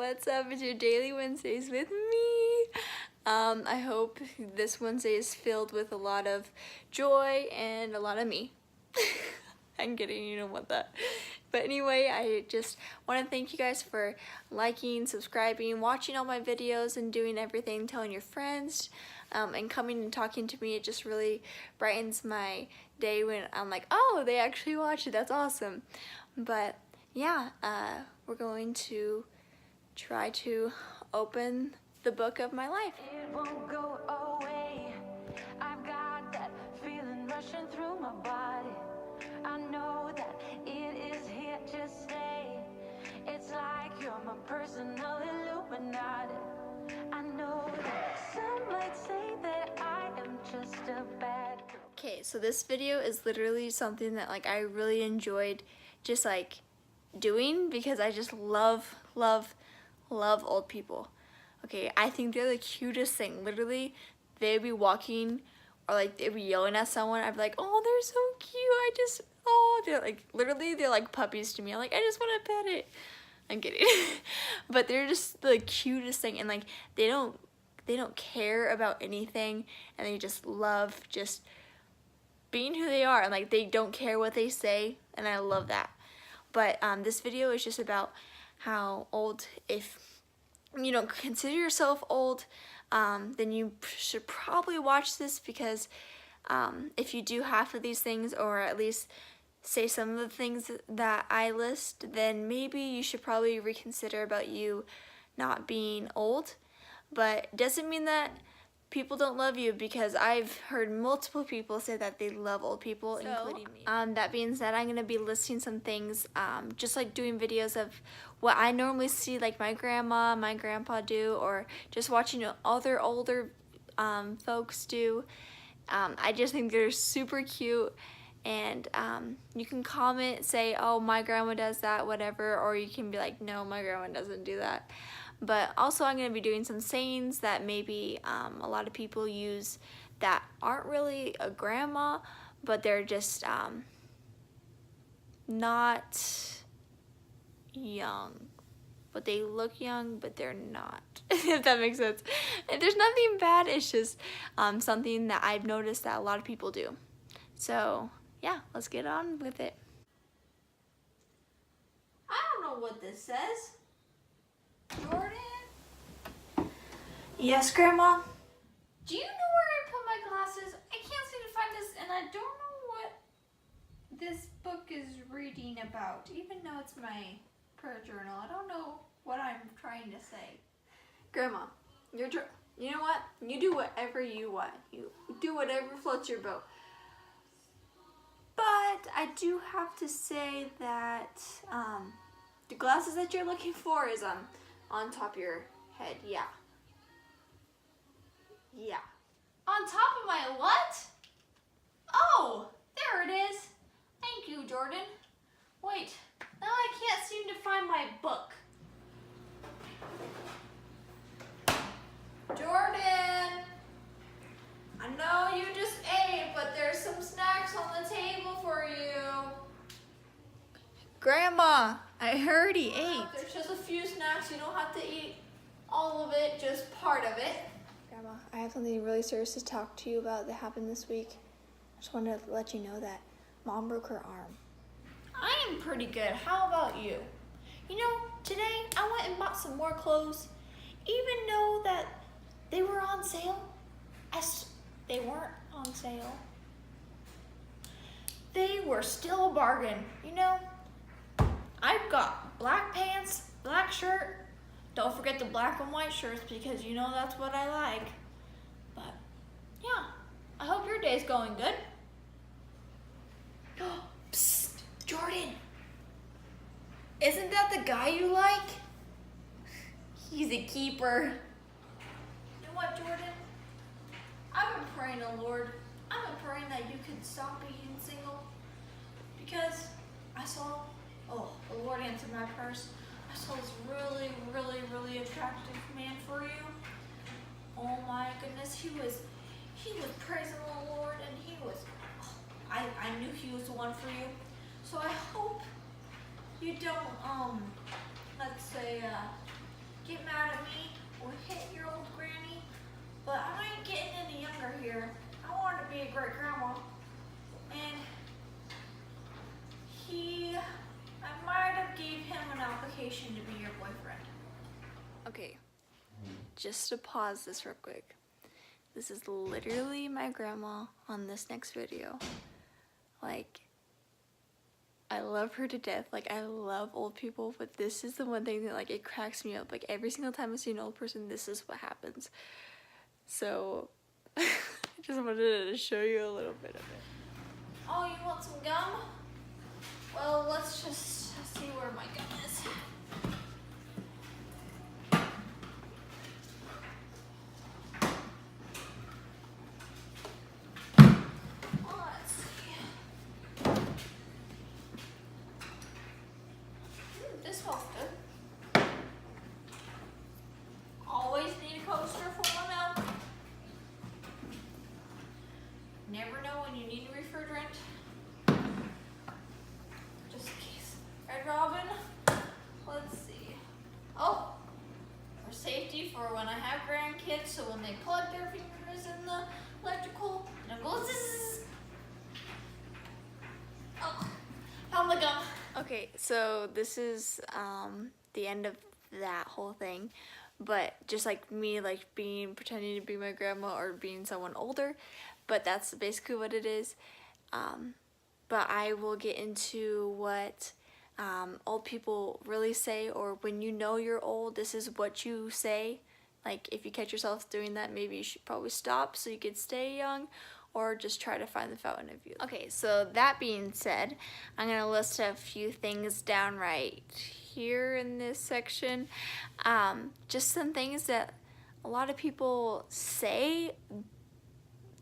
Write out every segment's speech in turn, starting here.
what's up? It's your Daily Wednesdays with me. I hope this Wednesday is filled with a lot of joy and a lot of me. I'm kidding, you don't want that. But anyway, I just want to thank you guys for liking, subscribing, watching all my videos, and doing everything, telling your friends, and coming and talking to me. It just really brightens my day when I'm like, oh, they actually watched it. That's awesome. But yeah, we're going to try to open the book of my life. It won't go away. I've got that feeling rushing through my body. I know that it is here to stay. It's like you're my personal Illuminati. I know that some might say that I am just a bad girl. Okay, so this video is literally something that like I really enjoyed just like doing because I just love old people. Okay, I think they're the cutest thing. Literally, they'd be walking or like they'd be yelling at someone. I'd be like, oh, they're so cute. They're like, literally, they're like puppies to me. I'm like, I just want to pet it. I'm kidding. But they're just the cutest thing. And like, they don't care about anything. And they just love just being who they are. And like, they don't care what they say. And I love that. But this video is just about how old, if you don't consider yourself old, then you should probably watch this because if you do half of these things, or at least say some of the things that I list, then maybe you should probably reconsider about you not being old. But it doesn't mean that people don't love you, because I've heard multiple people say that they love old people, including me. That being said, I'm going to be listing some things, just like doing videos of what I normally see like my grandma, my grandpa do, or just watching other older folks do. I just think they're super cute, and you can comment, say, oh, my grandma does that, whatever, or you can be like, no, my grandma doesn't do that. But also I'm going to be doing some sayings that maybe a lot of people use that aren't really a grandma, but they're just not young. But they look young, but they're not, if that makes sense. And there's nothing bad, it's just something that I've noticed that a lot of people do. So yeah, let's get on with it. I don't know what this says. Jordan? Yes, Grandma? Do you know where I put my glasses? I can't seem to find this, and I don't know what this book is reading about, even though it's my prayer journal. I don't know what I'm trying to say. Grandma, you know what? You do whatever you want. You do whatever floats your boat. But I do have to say that the glasses that you're looking for is on top of your head. Yeah. On top of my what? Oh, there it is. Thank you, Jordan. Wait, now I can't seem to find my book. Jordan! I know you just ate, but there's some snacks on the table for you. Grandma, I already ate. There's just a few snacks. You don't have to eat all of it, just part of it. Grandma, I have something really serious to talk to you about that happened this week. I just wanted to let you know that Mom broke her arm. I am pretty good. How about you? You know, today I went and bought some more clothes, even though that they were on sale. They weren't on sale. They were still a bargain. You know, I've got black pants, black shirt. Don't forget the black and white shirts, because you know that's what I like. But yeah, I hope your day's going good. Psst, Jordan. Isn't that the guy you like? He's a keeper. You know what, Jordan? I've been praying to the Lord. I've been praying that you could stop being single, because I saw, the Lord answered my prayers. I saw this really attractive man for you. Oh my goodness, he was praising the Lord, and I knew he was the one for you. So I hope you don't, let's say, get mad at me or hit your old granny, but I ain't getting any younger here. I want to be a great grandma. And I might have gave him an application to be your boyfriend. Okay, just to pause this real quick. This is literally my grandma on this next video. Like, I love her to death. Like, I love old people, but this is the one thing that, like, it cracks me up. Like, every single time I see an old person, this is what happens. So, I just wanted to show you a little bit of it. Oh, you want some gum? Well, let's just see where my gum is. Let's see. This smells good. Always need a coaster for my milk. Never know when you need a refrigerant. Just in case. Red Robin. Let's see. Oh, for safety for when I have grandkids, so when they plug their fingers in the electrical, and it goes zzz. Oh, found the gum. Okay, so this is the end of that whole thing, but just like me, like pretending to be my grandma or being someone older, but that's basically what it is. But I will get into what old people really say, or when you know you're old, this is what you say. Like, if you catch yourself doing that, maybe you should probably stop so you could stay young, or just try to find the fountain of youth. Okay, so that being said, I'm gonna list a few things down right here in this section. Just some things that a lot of people say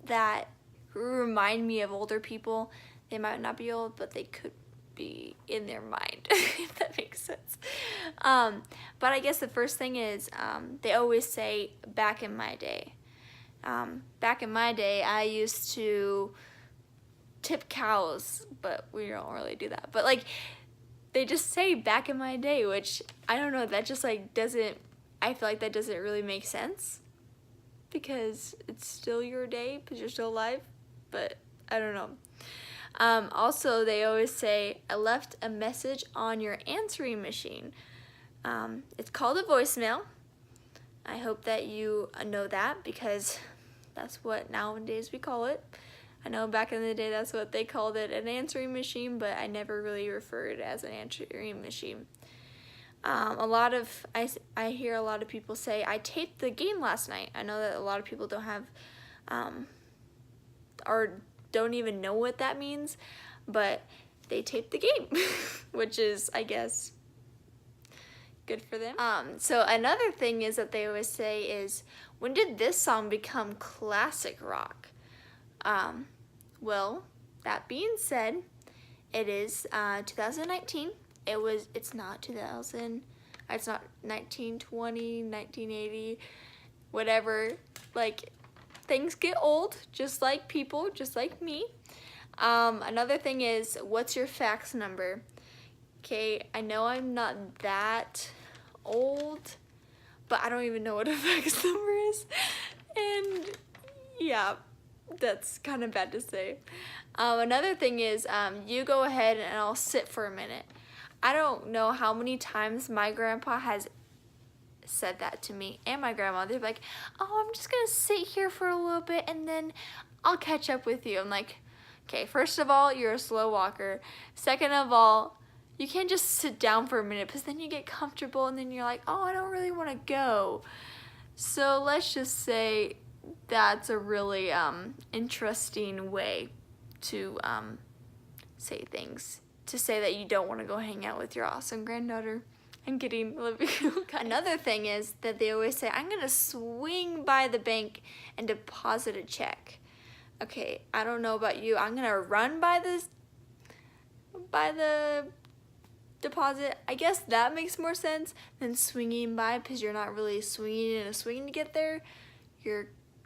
that remind me of older people. They might not be old, but they could be in their mind, if that makes sense. But I guess the first thing is, they always say, back in my day. Back in my day, I used to tip cows, but we don't really do that. But like, they just say back in my day, which, I don't know, that just like doesn't, I feel like that doesn't really make sense, because it's still your day, because you're still alive, but I don't know. Also, they always say, I left a message on your answering machine. It's called a voicemail. I hope that you know that, because that's what nowadays we call it. I know back in the day that's what they called it, an answering machine, but I never really referred as an answering machine. I hear a lot of people say, I taped the game last night. I know that a lot of people don't have, or don't even know what that means, but they taped the game, which is, I guess, good for them. So another thing is that they always say is, when did this song become classic rock? Well, that being said, it is 2019. It's not 2000, it's not 1920, 1980, whatever. Like, things get old, just like people, just like me. Another thing is, what's your fax number? Okay, I know I'm not that old, but I don't even know what a fax number is. And yeah, that's kind of bad to say. Another thing is, you go ahead and I'll sit for a minute. I don't know how many times my grandpa has said that to me, and my grandma. They're like, oh, I'm just gonna sit here for a little bit and then I'll catch up with you. I'm like, okay, first of all, you're a slow walker. Second of all, you can't just sit down for a minute, because then you get comfortable and then you're like, oh, I don't really want to go. So let's just say that's a really interesting way to say things. To say that you don't want to go hang out with your awesome granddaughter. I'm kidding, Olivia. Another thing is that they always say, I'm gonna swing by the bank and deposit a check. Okay, I don't know about you. I'm gonna run by the deposit. I guess that makes more sense than swinging by, because you're not really swinging and a swing to get there.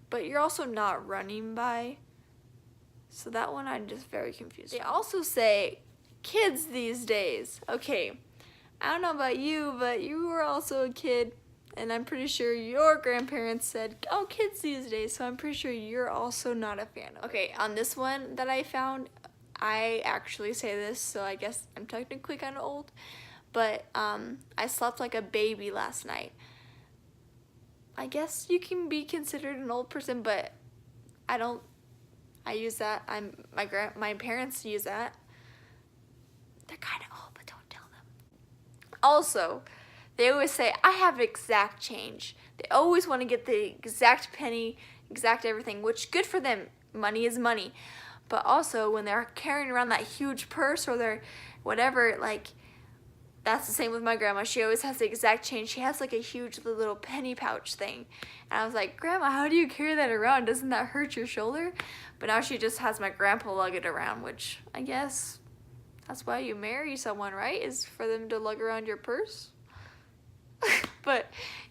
But you're also not running by. So that one I'm just very confused. They also say, kids these days. Okay, I don't know about you, but you were also a kid and I'm pretty sure your grandparents said, oh, kids these days, so I'm pretty sure you're also not a fan of. Okay, on this one that I found, I actually say this, so I guess I'm technically kind of old, but I slept like a baby last night. I guess you can be considered an old person, but I don't. I use that. My parents use that. They're kind of old, but don't tell them. Also, they always say, I have exact change. They always want to get the exact penny, exact everything, which good for them. Money is money. But also, when they're carrying around that huge purse or their whatever, like, that's the same with my grandma. She always has the exact change. She has like a huge little penny pouch thing. And I was like, Grandma, how do you carry that around? Doesn't that hurt your shoulder? But now she just has my grandpa lug it around, which I guess that's why you marry someone, right? Is for them to lug around your purse. But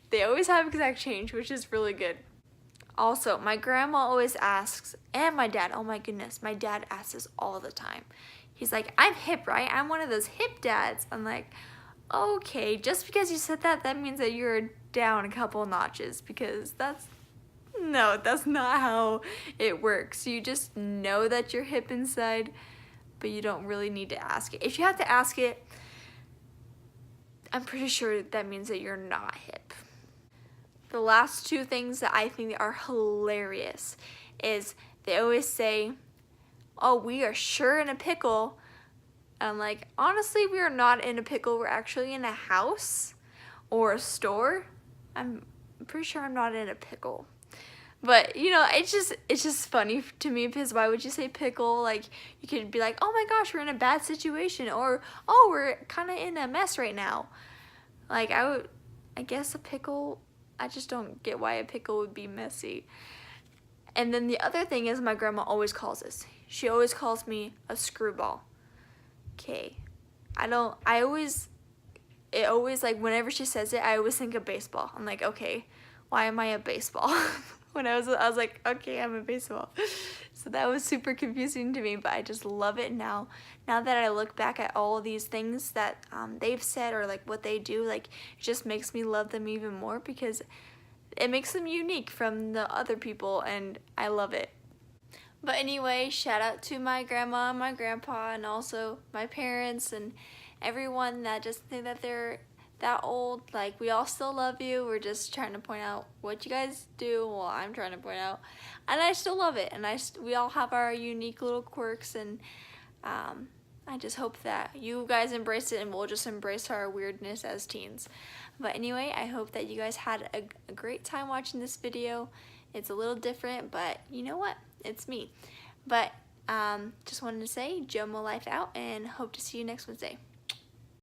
they always have exact change, which is really good. Also, my grandma always asks, and my dad, oh my goodness, my dad asks this all the time. He's like, I'm hip, right? I'm one of those hip dads. I'm like, okay, just because you said that, that means that you're down a couple notches, because that's not how it works. You just know that you're hip inside, but you don't really need to ask it. If you have to ask it, I'm pretty sure that means that you're not hip. The last two things that I think are hilarious is they always say, oh, we are sure in a pickle. And I'm like, honestly, we are not in a pickle. We're actually in a house or a store. I'm pretty sure I'm not in a pickle. But, you know, it's just funny to me, because why would you say pickle? Like, you could be like, oh my gosh, we're in a bad situation, or, oh, we're kind of in a mess right now. Like, I guess a pickle, I just don't get why a pickle would be messy. And then the other thing is, my grandma always calls us. She always calls me a screwball. Okay. It always, like, whenever she says it, I always think of baseball. I'm like, okay, why am I a baseball? When I was like, okay, I'm a baseball. So that was super confusing to me, but I just love it now. Now that I look back at all of these things that they've said, or like what they do, like, it just makes me love them even more, because it makes them unique from the other people, and I love it. But anyway, shout out to my grandma and my grandpa, and also my parents and everyone that just think that they're that old. Like, we all still love you. We're just trying to point out what you guys do. Well, I'm trying to point out, and I still love it. And we all have our unique little quirks, and I just hope that you guys embrace it, and we'll just embrace our weirdness as teens. But anyway, I hope that you guys had a great time watching this video. It's a little different, but you know what? It's me. But just wanted to say, Jomo Life out, and hope to see you next Wednesday.